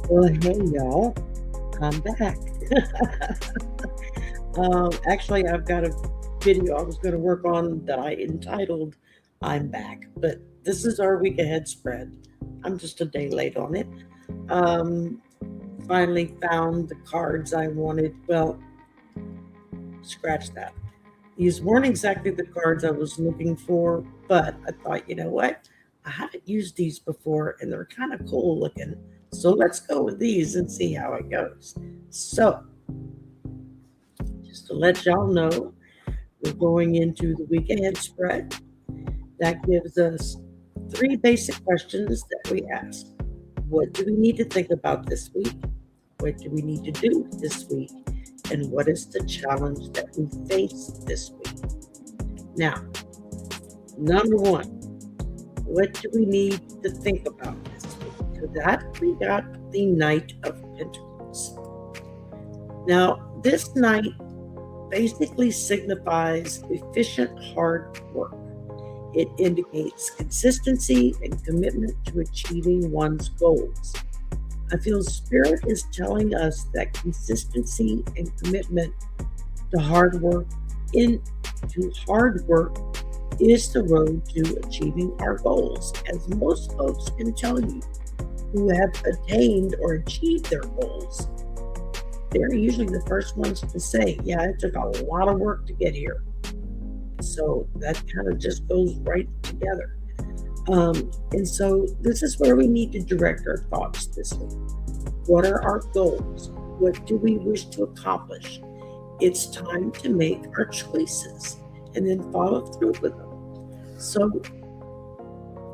Well, hey y'all, I'm back. Actually, I've got a video I was going to work on that I entitled "I'm Back," but this is our week ahead spread. I'm just a day late on it. Um, Finally found the cards I wanted. Well, scratch that. These weren't exactly the cards I was looking for, but I thought, you know what? I haven't used these before and they're kind of cool looking. So let's go with these and see how it goes. So, just to let y'all know, we're going into the week ahead spread. That gives us three basic questions that we ask. What do we need to think about this week? What do we need to do this week? And what is the challenge that we face this week? Now, number one, what do we need to think about this week? For that, we got the Knight of Pentacles. Now, this knight basically signifies efficient hard work. It indicates consistency and commitment to achieving one's goals. I feel Spirit is telling us that consistency and commitment to hard work is the road to achieving our goals, as most folks can tell you who have attained or achieved their goals. They're usually the first ones to say, yeah, it took a lot of work to get here. So that kind of just goes right together. And so this is where we need to direct our thoughts this week. What are our goals? What do we wish to accomplish? It's time to make our choices and then follow through with them. So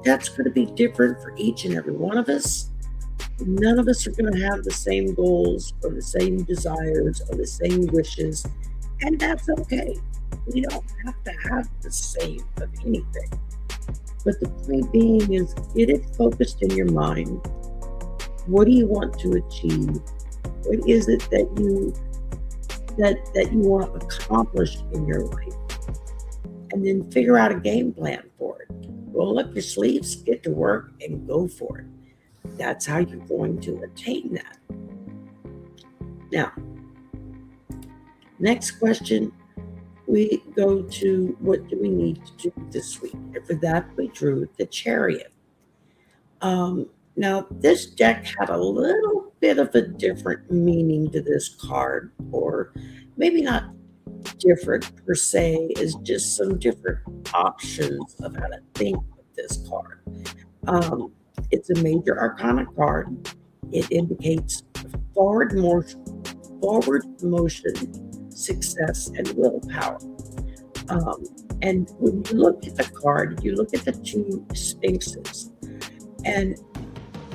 that's going to be different for each and every one of us. None of us are going to have the same goals or the same desires or the same wishes, and that's okay. We don't have to have the same of anything. But the point being is, get it focused in your mind. What do you want to achieve? What is it that you want to accomplish in your life? And then figure out a game plan for it. Roll up your sleeves, get to work, and go for it. That's how you're going to attain that. Now, next question, we go to what do we need to do this week? And for that, we drew the Chariot. Now, this deck had a little bit of a different meaning to this card, or maybe not different per se, is just some different options of how to think of this card. It's a major arcana card. It indicates forward motion, success, and willpower. And when you look at the card, you look at the two sphinxes, and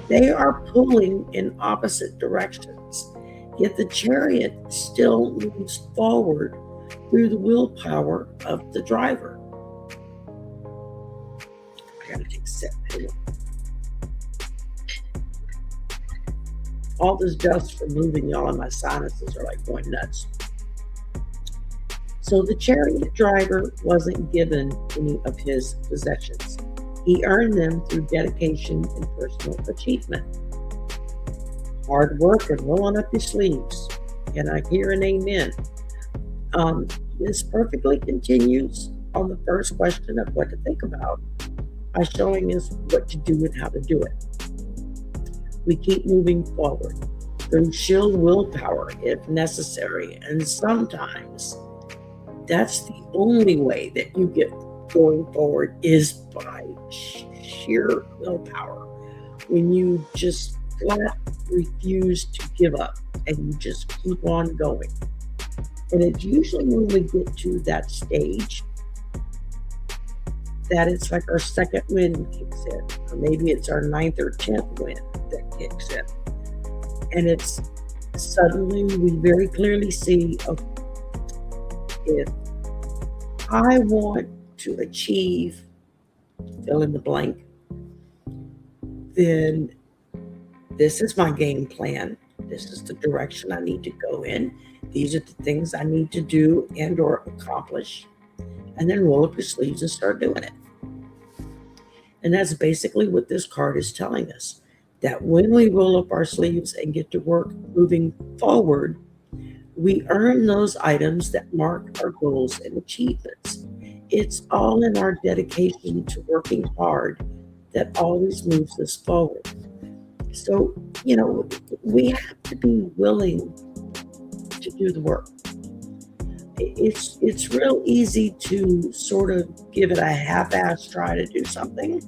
they are pulling in opposite directions. Yet the Chariot still moves forward through the willpower of the driver. I gotta take a sip. All this dust from moving, y'all, and my sinuses are like going nuts. So the Chariot driver wasn't given any of his possessions. He earned them through dedication and personal achievement. Hard work and rolling up your sleeves. Can I hear an amen? This perfectly continues on the first question of what to think about by showing us what to do and how to do it. We keep moving forward through sheer willpower if necessary, and sometimes that's the only way that you get going forward is by sheer willpower. When you just flat refuse to give up and you just keep on going. And it's usually when we get to that stage that it's like our second wind kicks in, or maybe it's our 9th or 10th wind that kicks in. And it's suddenly we very clearly see, okay, if I want to achieve fill in the blank, then this is my game plan. This is the direction I need to go in. These are the things I need to do and or accomplish. And then roll up your sleeves and start doing it. And that's basically what this card is telling us. that when we roll up our sleeves and get to work moving forward, we earn those items that mark our goals and achievements. It's all in our dedication to working hard that always moves us forward. So, we have to be willing to do the work. It's real easy to sort of give it a half-ass try to do something.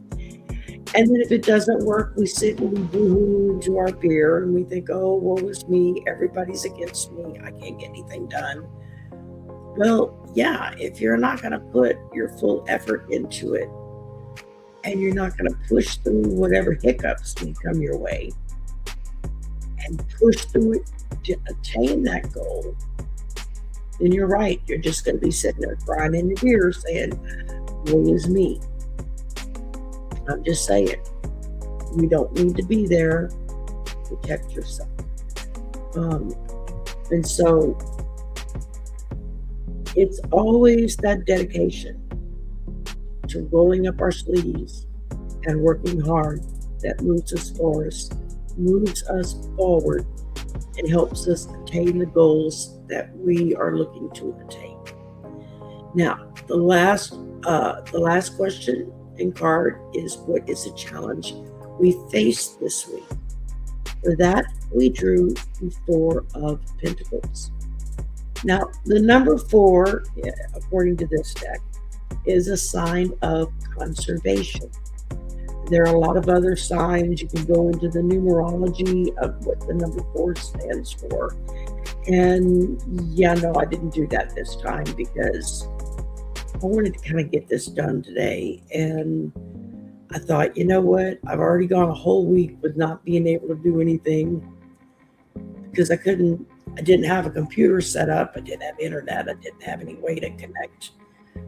And then if it doesn't work, we sit and we boo-hoo into our beer and we think, oh, woe is me, everybody's against me, I can't get anything done. Well, yeah, if you're not going to put your full effort into it and you're not going to push through whatever hiccups may come your way and push through it to attain that goal, then you're right. You're just going to be sitting there crying in your beer saying, woe is me. I'm just saying, you don't need to be there. Protect yourself. And so it's always that dedication to rolling up our sleeves and working hard that moves us forward and helps us attain the goals that we are looking to attain. Now, the last question and card is, what is the challenge we face this week? For that, we drew the Four of Pentacles. Now, the number 4, according to this deck, is a sign of conservation. There are a lot of other signs. You can go into the numerology of what the number 4 stands for. And yeah, no, I didn't do that this time because I wanted to kind of get this done today. And I thought, you know what? I've already gone a whole week with not being able to do anything because I didn't have a computer set up. I didn't have internet. I didn't have any way to connect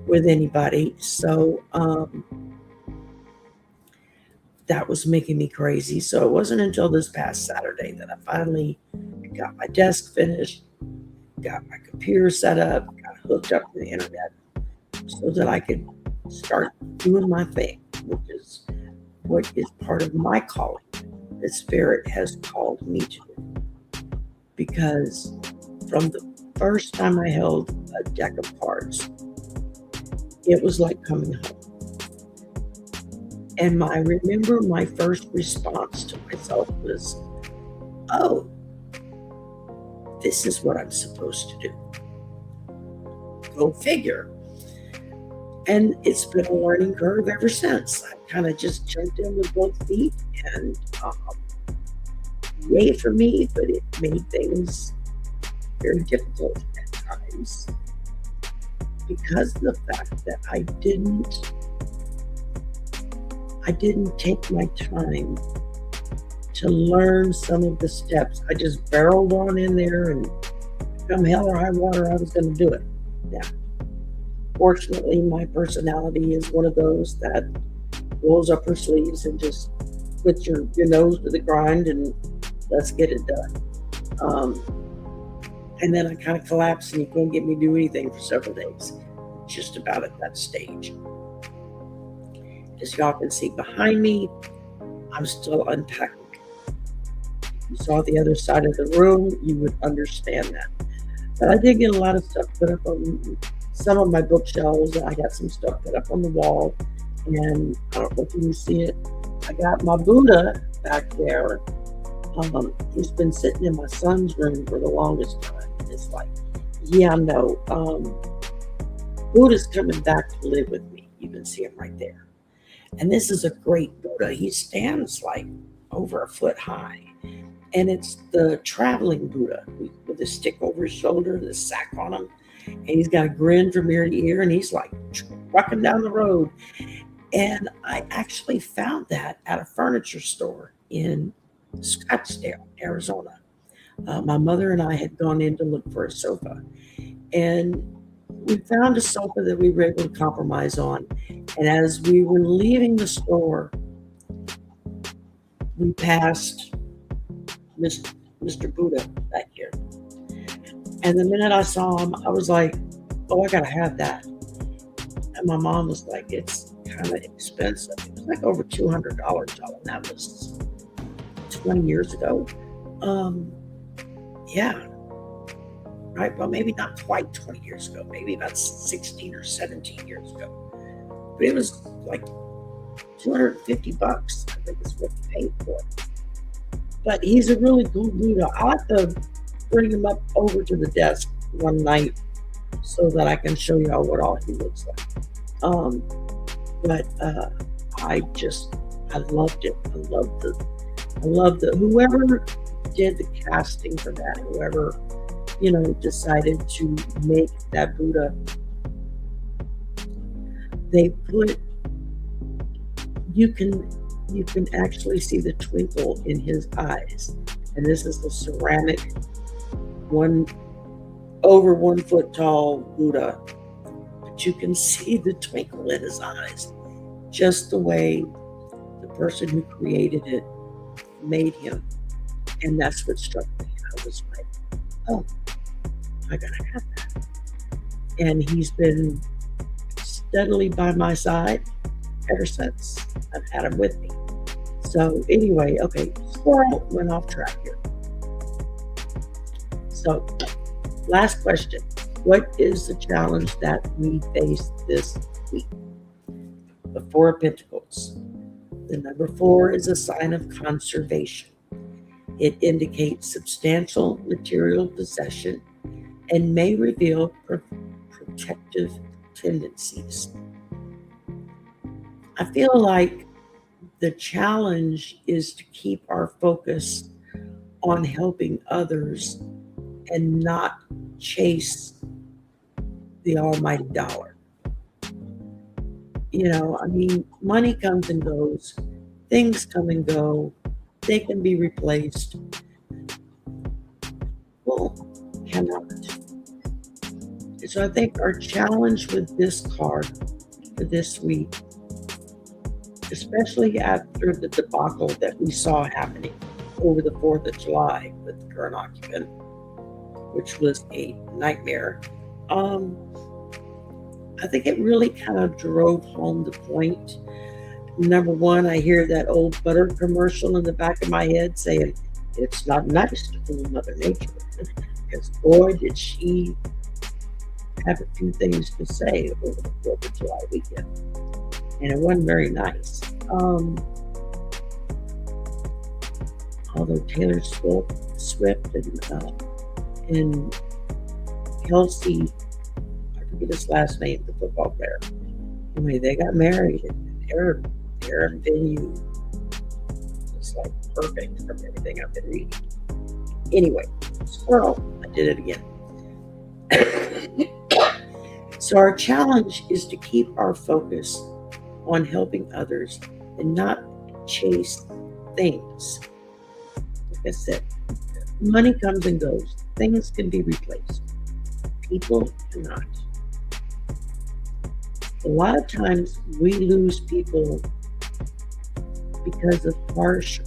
with anybody. So that was making me crazy. So it wasn't until this past Saturday that I finally got my desk finished, got my computer set up, got hooked up to the internet so that I could start doing my thing, which is what is part of my calling that Spirit has called me to do. Because from the first time I held a deck of cards, it was like coming home. And I remember my first response to myself was, oh, this is what I'm supposed to do. Go figure. And it's been a learning curve ever since. I kind of just jumped in with both feet, and yay for me, but it made things very difficult at times because of the fact that I didn't take my time to learn some of the steps. I just barreled on in there, and come hell or high water, I was going to do it. Now, fortunately, my personality is one of those that rolls up her sleeves and just puts your nose to the grind and let's get it done. And then I kind of collapse and you couldn't get me to do anything for several days. Just about at that stage. As y'all can see behind me, I'm still unpacking. If you saw the other side of the room, you would understand that. But I did get a lot of stuff put up on some of my bookshelves. I got some stuff put up on the wall, and I don't know if you can see it. I got my Buddha back there. He's been sitting in my son's room for the longest time. And it's like, yeah, no. Buddha's coming back to live with me. You can see him right there. And this is a great Buddha. He stands like over a foot high. And it's the traveling Buddha with a stick over his shoulder, the sack on him. And he's got a grin from ear to ear, and he's like trucking down the road. And I actually found that at a furniture store in Scottsdale, Arizona. My mother and I had gone in to look for a sofa. And we found a sofa that we were able to compromise on. And as we were leaving the store, we passed Mr. Buddha back here. And the minute I saw him, I was like, oh, I got to have that. And my mom was like, it's kind of expensive. It was like over $200, and that was 20 years ago. Yeah, right. Well, maybe not quite 20 years ago, maybe about 16 or 17 years ago. But it was like $250, I think is what he paid for it. But he's a really cool Buddha. I'll have to bring him up over to the desk one night so that I can show y'all what all he looks like. But I loved it. I loved the whoever did the casting for that, whoever, decided to make that Buddha, they put, you can actually see the twinkle in his eyes. And this is the ceramic, over 1 foot tall Buddha. But you can see the twinkle in his eyes, just the way the person who created it made him. And that's what struck me. I was like, oh, I gotta have that. And he's been steadily by my side ever since I've had him with me. So anyway, okay, squirrel went off track here. So last question. What is the challenge that we face this week? The Four of Pentacles. The number 4 is a sign of conservation. It indicates substantial material possession and may reveal protective tendencies. I feel like the challenge is to keep our focus on helping others and not chase the almighty dollar. Money comes and goes, things come and go, they can be replaced. Well, cannot. And so I think our challenge with this card for this week, especially after the debacle that we saw happening over the 4th of July with the current occupant, which was a nightmare. I think it really kind of drove home the point. Number one, I hear that old butter commercial in the back of my head saying, it's not nice to fool Mother Nature. Because boy, did she have a few things to say over the 4th of July weekend. And it wasn't very nice. Although Taylor Swift and Kelsey, I forget his last name, the football player. Anyway, they got married, and their venue was like perfect from everything I've been reading. Anyway, squirrel, I did it again. So our challenge is to keep our focus on helping others and not chase things. Like I said, money comes and goes. Things can be replaced. People cannot. A lot of times we lose people because of harsh,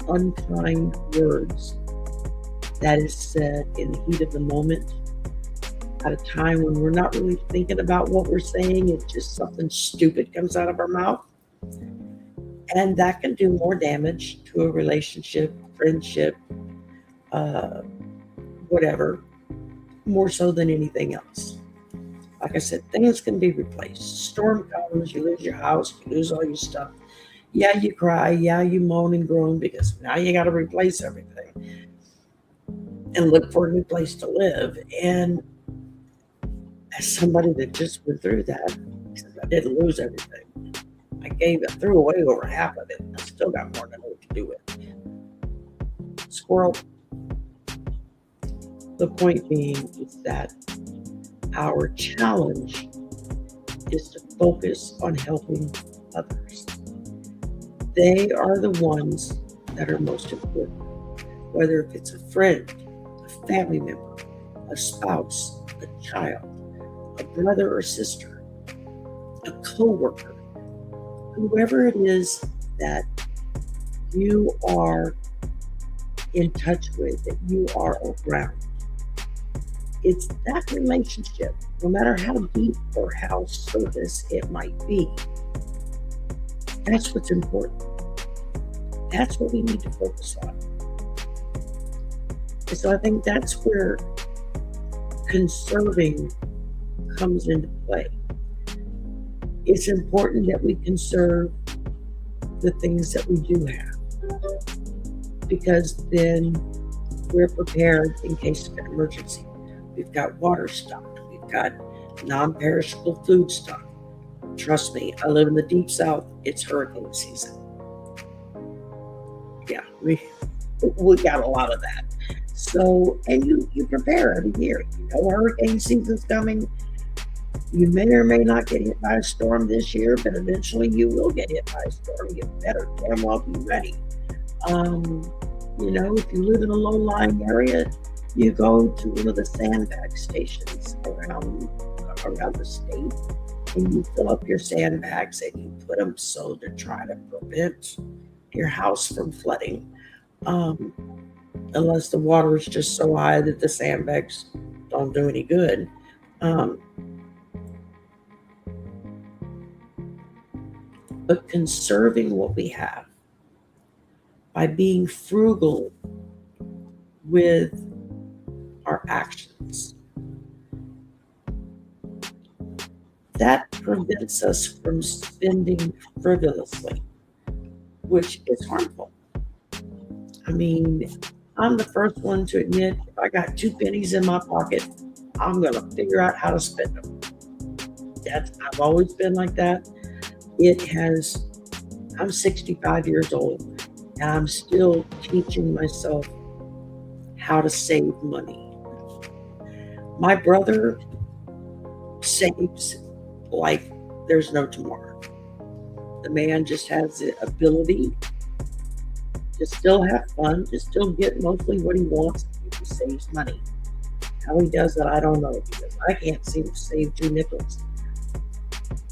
unkind words that is said in the heat of the moment, at a time when we're not really thinking about what we're saying. It's just something stupid comes out of our mouth. And that can do more damage to a relationship, friendship, whatever, more so than anything else. Like I said, things can be replaced. Storm comes, you lose your house, you lose all your stuff. Yeah, you cry. Yeah, you moan and groan because now you got to replace everything and look for a new place to live. And as somebody that just went through that, I didn't lose everything. I threw away over half of it. I still got more than I know what to do with. Squirrel. The point being is that our challenge is to focus on helping others. They are the ones that are most important. Whether if it's a friend, a family member, a spouse, a child, a brother or sister, a co-worker, whoever it is that you are in touch with, that you are around. It's that relationship, no matter how deep or how surface it might be. That's what's important. That's what we need to focus on. And so I think that's where conserving comes into play. It's important that we conserve the things that we do have, because then we're prepared in case of an emergency. We've got water stocked. We've got non-perishable food stocked. Trust me, I live in the deep south. It's hurricane season. Yeah, we got a lot of that. So, and you prepare every year. You know hurricane season's coming. You may or may not get hit by a storm this year, but eventually you will get hit by a storm. You better damn well be ready. If you live in a low-lying area, you go to one of the sandbag stations around the state, and you fill up your sandbags and you put them so to try to prevent your house from flooding, unless the water is just so high that the sandbags don't do any good. But conserving what we have by being frugal with our actions, that prevents us from spending frivolously, which is harmful. I mean, I'm the first one to admit, if I got 2 pennies in my pocket, I'm going to figure out how to spend them. I've always been like that. I'm 65 years old, and I'm still teaching myself how to save money. My brother saves like there's no tomorrow. The man just has the ability to still have fun, to still get mostly what he wants. He saves money. How he does that, I don't know, because I can't seem to save 2 nickels.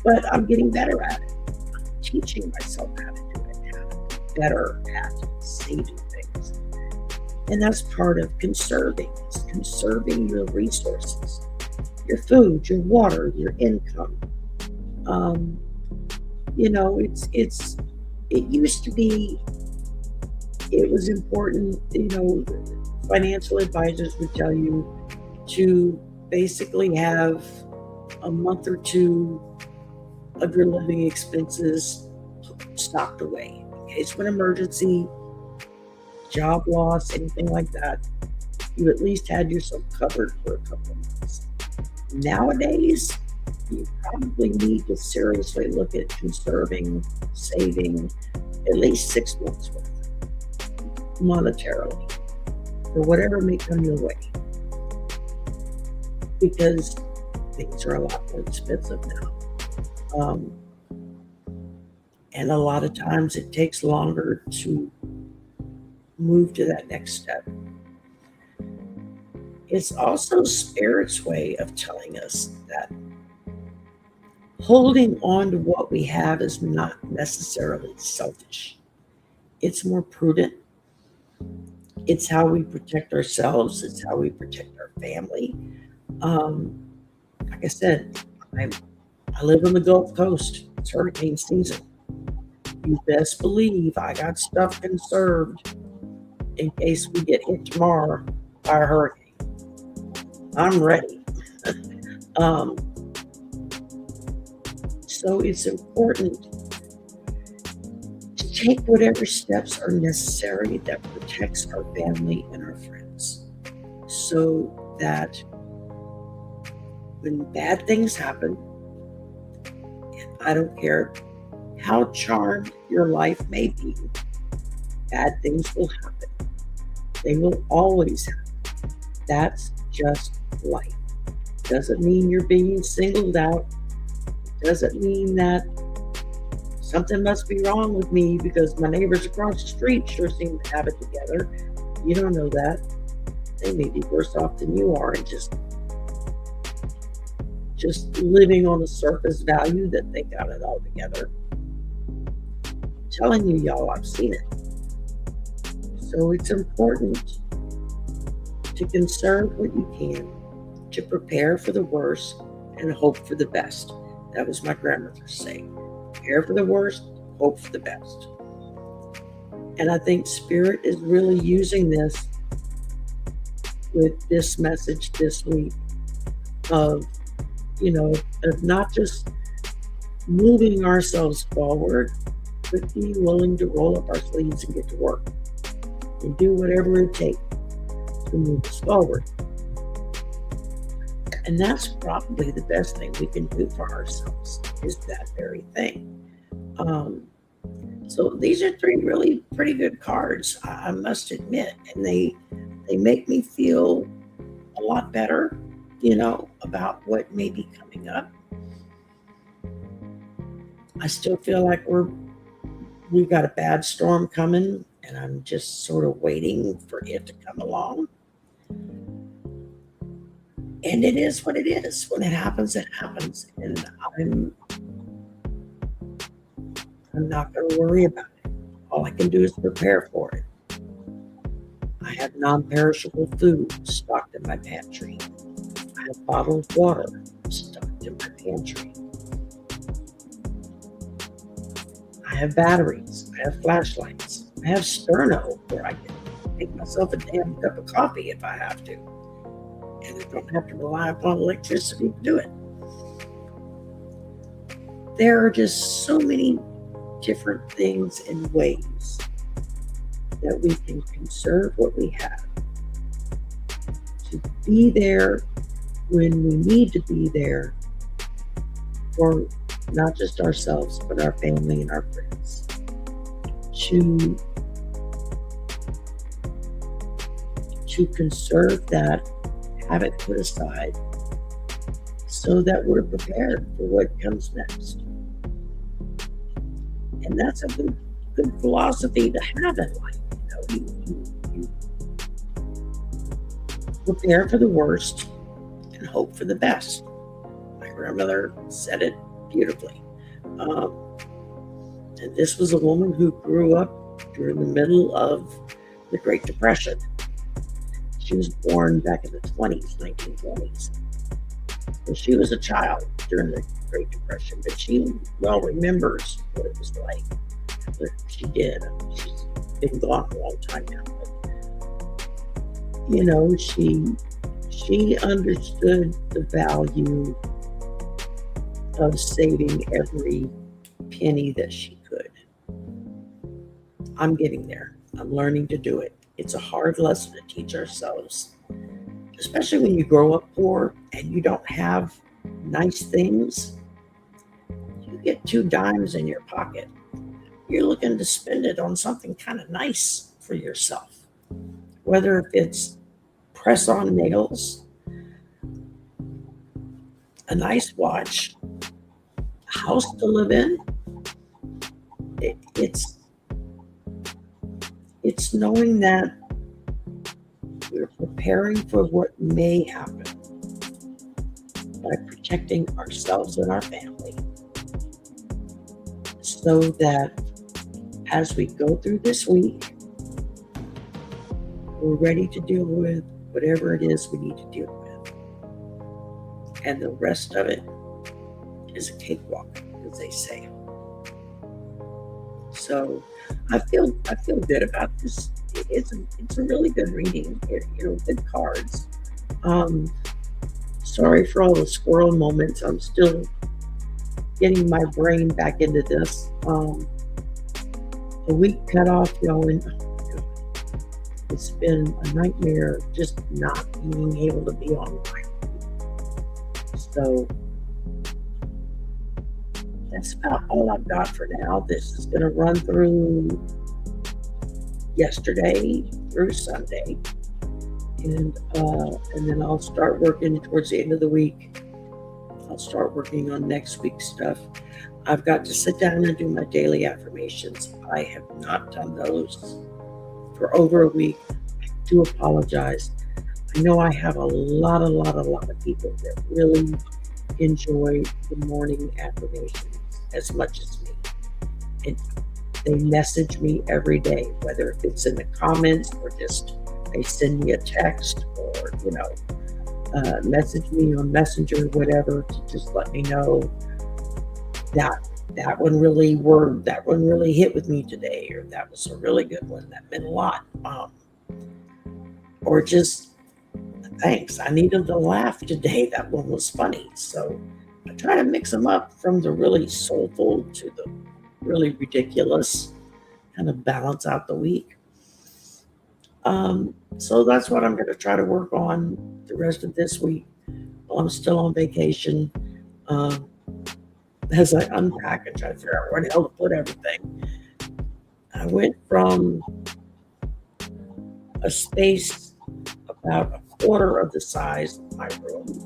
But I'm getting better at it. I'm teaching myself how to do it, how to be better at saving things. And that's part of conserving. It's conserving your resources, your food, your water, your income. It used to be, it was important, financial advisors would tell you to basically have a month or 2 of your living expenses stocked away in case of an emergency, job loss, anything like that. You at least had yourself covered for a couple of months. Nowadays, you probably need to seriously look at conserving, saving at least 6 months worth monetarily for whatever may come your way, because things are a lot more expensive now. And a lot of times it takes longer to move to that next step. It's also Spirit's way of telling us that holding on to what we have is not necessarily selfish. It's more prudent. It's how we protect ourselves. It's how we protect our family. Like I said, I live on the Gulf Coast. It's hurricane season. You best believe I got stuff conserved in case we get hit tomorrow by a hurricane. I'm ready. So it's important to take whatever steps are necessary that protects our family and our friends, so that when bad things happen, and I don't care how charmed your life may be, bad things will happen. They will always happen. That's just life. Doesn't mean you're being singled out. It doesn't mean that something must be wrong with me because my neighbors across the street sure seem to have it together. You don't know that. They may be worse off than you are, and just living on the surface value that they got it all together. I'm telling you, y'all, I've seen it. So it's important to conserve what you can, to prepare for the worst and hope for the best. That was my grandmother's saying. Prepare for the worst, hope for the best. And I think Spirit is really using this with this message this week of, of not just moving ourselves forward, but being willing to roll up our sleeves and get to work and do whatever it takes to move us forward. And that's probably the best thing we can do for ourselves, is that very thing. So these are 3 really pretty good cards, I must admit, and they make me feel a lot better, about what may be coming up. I still feel like we've got a bad storm coming, and I'm just sort of waiting for it to come along. And it is what it is. When it happens, it happens. And I'm not going to worry about it. All I can do is prepare for it. I have non-perishable food stocked in my pantry. I have bottled water stocked in my pantry. I have batteries. I have flashlights. I have sterno where I can make myself a damn cup of coffee if I have to. And I don't have to rely upon electricity to do it. There are just so many different things and ways that we can conserve what we have, to be there when we need to be there for not just ourselves, but our family and our friends, to conserve that, have it put aside so that we're prepared for what comes next. And that's a good philosophy to have in life. You prepare for the worst and hope for the best. My grandmother said it beautifully. And this was a woman who grew up during the middle of the Great Depression. She was born back in the 1920s. And she was a child during the Great Depression, but she well remembers what it was like. But she did. She's been gone a long time now. But, she understood the value of saving every penny that she could. I'm getting there. I'm learning to do it. It's a hard lesson to teach ourselves, especially when you grow up poor and you don't have nice things. You get 2 dimes in your pocket. You're looking to spend it on something kind of nice for yourself, whether it's press-on nails, a nice watch, a house to live in. It's knowing that we're preparing for what may happen by protecting ourselves and our family, so that as we go through this week, we're ready to deal with whatever it is we need to deal with. And the rest of it is a cakewalk, as they say. So I feel good about this. It's a really good reading. Good cards. Sorry for all the squirrel moments. I'm still getting my brain back into this. A week cut off, y'all, and it's been a nightmare just not being able to be online. So that's about all I've got for now. This is going to run through yesterday through Sunday, and then I'll start working towards the end of the week. I'll start working on next week's stuff. I've got to sit down and do my daily affirmations. I have not done those for over a week. I do apologize. I know I have a lot of people that really enjoy the morning affirmations as much as me. And they message me every day, whether it's in the comments or just they send me a text or, message me on Messenger, whatever, to just let me know that that one really hit with me today, or that was a really good one, that meant a lot. Or just, thanks, I needed to laugh today, that one was funny. So I try to mix them up, from the really soulful to the really ridiculous, kind of balance out the week. So that's what I'm going to try to work on the rest of this week while I'm still on vacation, as I unpack and try to figure out where the hell to put everything. I went from a space about a quarter of the size of my room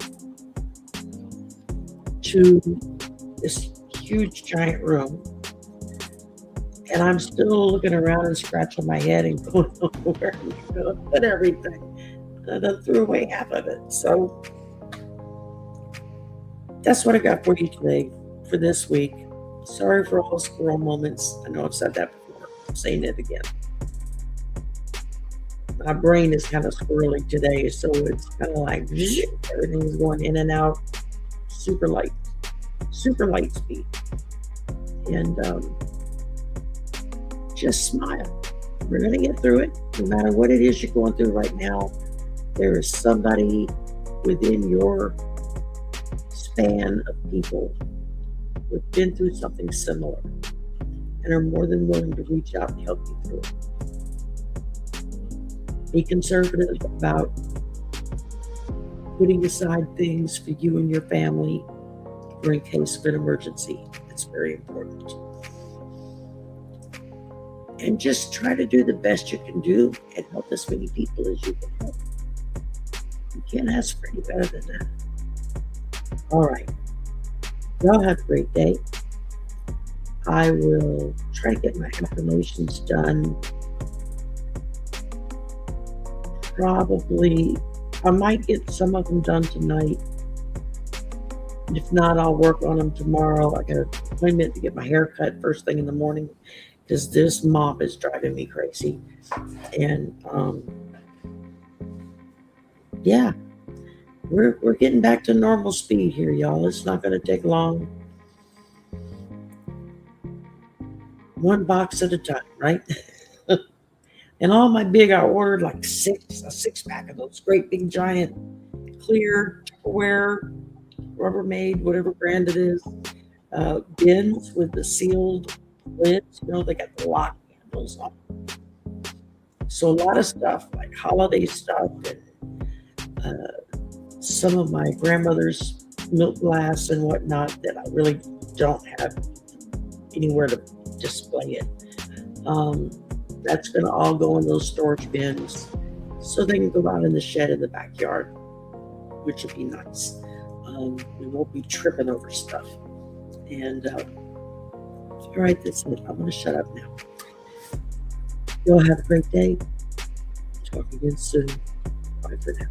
to this huge giant room. And I'm still looking around and scratching my head and going, oh, where am I going to put everything? And I threw away half of it. So that's what I got for you today, for this week. Sorry for all the squirrel moments. I know I've said that before. I'm saying it again. My brain is kind of squirrely today, so it's kind of like everything's going in and out, super light speed. And just smile. We're going to get through it. No matter what it is you're going through right now, there is somebody within your span of people who've been through something similar and are more than willing to reach out and help you through it. Be conservative about putting aside things for you and your family for in case of an emergency. It's very important. And just try to do the best you can do and help as many people as you can help. You can't ask for any better than that. All right. Y'all have a great day. I will try to get my affirmations done. Probably, I might get some of them done tonight. If not, I'll work on them tomorrow. I got an appointment to get my hair cut first thing in the morning, because this mop is driving me crazy. And yeah, we're getting back to normal speed here, y'all. It's not going to take long. One box at a time, right? And all my big, I ordered like a 6-pack of those great big giant clear Tupperware, Rubbermaid, whatever brand it is, bins with the sealed lids. You know, they got the lock handles on them. So a lot of stuff, like holiday stuff, and some of my grandmother's milk glass and whatnot that I really don't have anywhere to display it. That's going to all go in those storage bins so they can go out in the shed in the backyard, which would be nice. We won't be tripping over stuff. And all right, that's it. I'm going to shut up now. Y'all have a great day. Talk again soon. Bye for now.